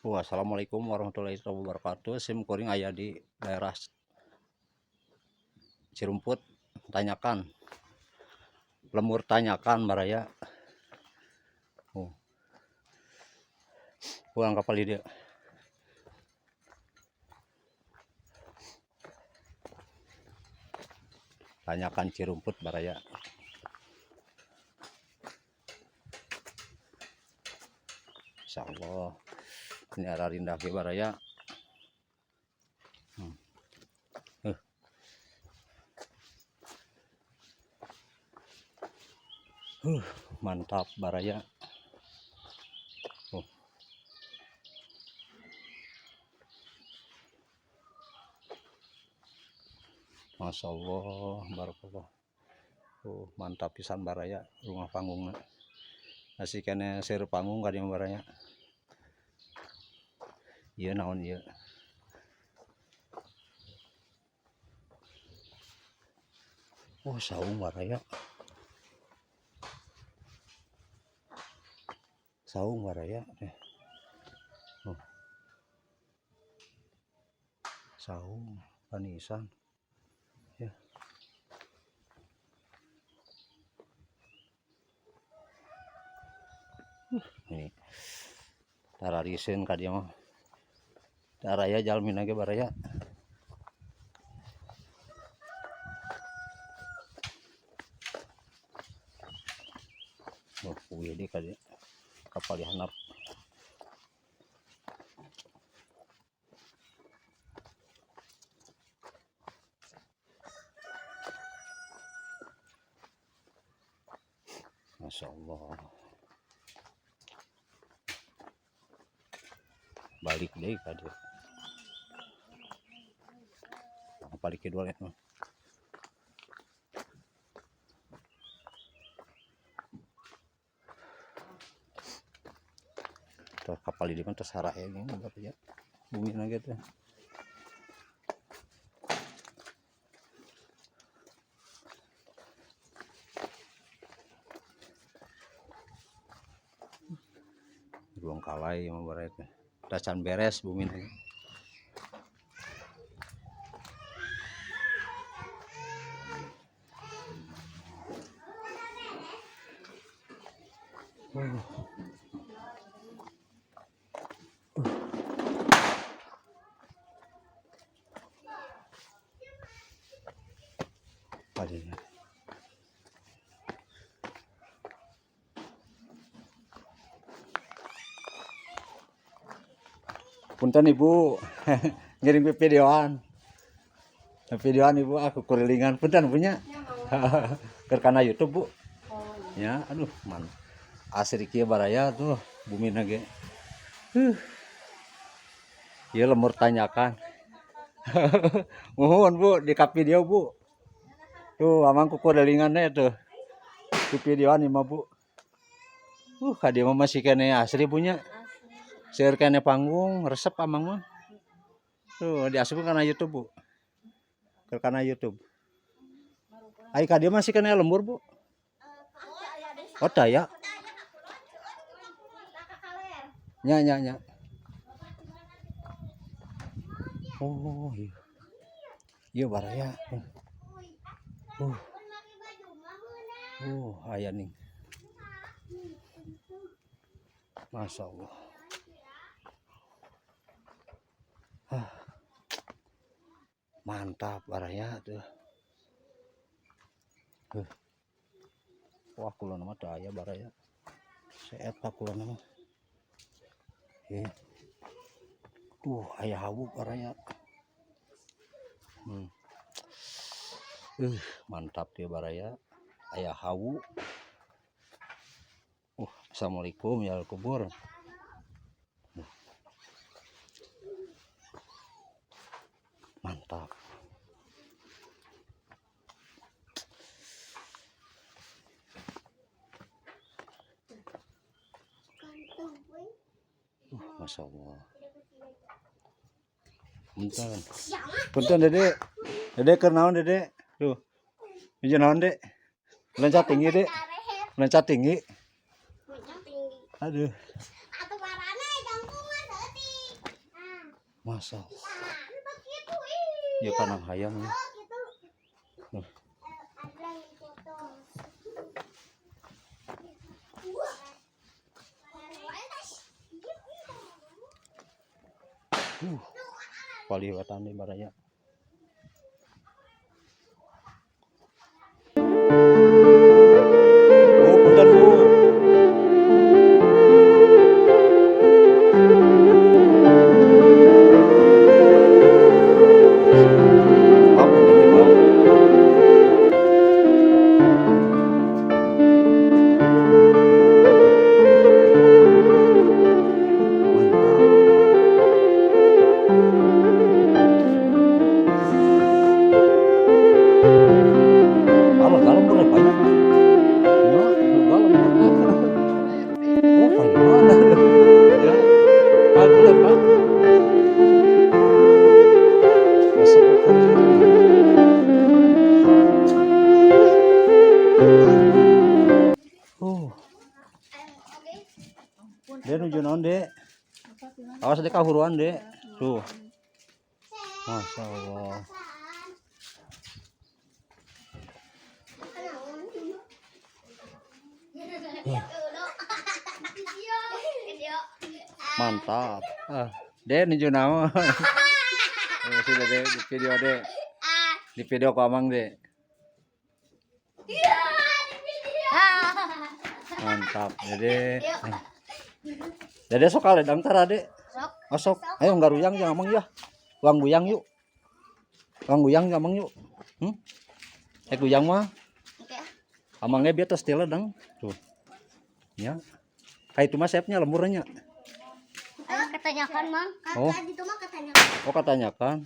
Assalamualaikum warahmatullahi wabarakatuh. Sim kuring aya di daerah Cirumput. Tanyakan, lemur tanyakan baraya. Pulang kapal dia. Tanyakan Cirumput baraya. Insyaallah ini ada rindah ke baraya. Mantap baraya. Masya Allah, barakallah. Mantap pisan baraya rumah panggung. Nasi kene seur panggung ka dieu baraya. Ieu naon ieu? Saung baraya. Saung baraya. Saung panisan. Ya. Ini tarariseun ka dieu mah. Daraya jalmin ge baraya. Kuih di ka dieu. Kapal dihandap. Masya Allah. Balik deh ka dieu. Balik kedua lihat mah. Tuh kapal di mana tersara ya gini baraya. Bumi na gitu. Ruang kalai yang baraya teh. Dacan beres bumi na. Padinya. Punten Ibu, ngirim videoan. Videoan Ibu aku kurilingan. Punten punya. Kerkana YouTube Bu. Ya, aduh man. Asri kieu baraya tuh bumi na ge. Ieu lemur tanyakan. Mohon Bu di ka video Bu. Tuh amang ku kurilingannya tuh. Di videoan ini mah Bu. Ka dieu mah masih kene asri punya. Seur kene panggung resep amang mah. Tuh diasupkeun kana YouTube Bu. Kana YouTube. Ai ka dieu masih kene lembur Bu. Oh daya. Nya. Oh iya. Iya baraya. Aya nih. Masya Allah. Mantap baraya tuh. Wah kula nama daya baraya. Seeta kula nama. Tuh aya hawu baraya. Mantap dia baraya. Aya hawu. Assalamualaikum ya kubur. Mantap. Masya Allah. Punten Dede. Dede keur naon Dede? Tuh. Hiji naon Dek? Loncat tinggi Dek. Loncat tinggi. Aduh. Masa. Ya kan hayang ya. Paliwatan di baraya. Oh, punten Bu. Ampun nih, Bang. Mantap. Kalau dalam boleh banyak. Ya, dalam boleh. Oh, banyak. Ya, Pak boleh, Pak. Masuk ukur sini. Dia nuju naon, Dek? Awas dek kahuruan, Dek. Tuh. Masya Allah. Mantap. Dek nuju naon? Sudah Dek di video, Dek. Di video ku Amang, Dek. Mantap. Dede sok kali dangtar Dek. Sok. Ayo ngaruyang ya Amang ya. Uang buyang yuk. Uang buyang ya Amang yuk. Buyang mah. Amangnya biar tos tela dang. Tuh. Ya. Kayak itu mah chefnya lemurnya. Katanyakan, Mang. Oh. Itu mah katanyakan. Oh, katanyakan.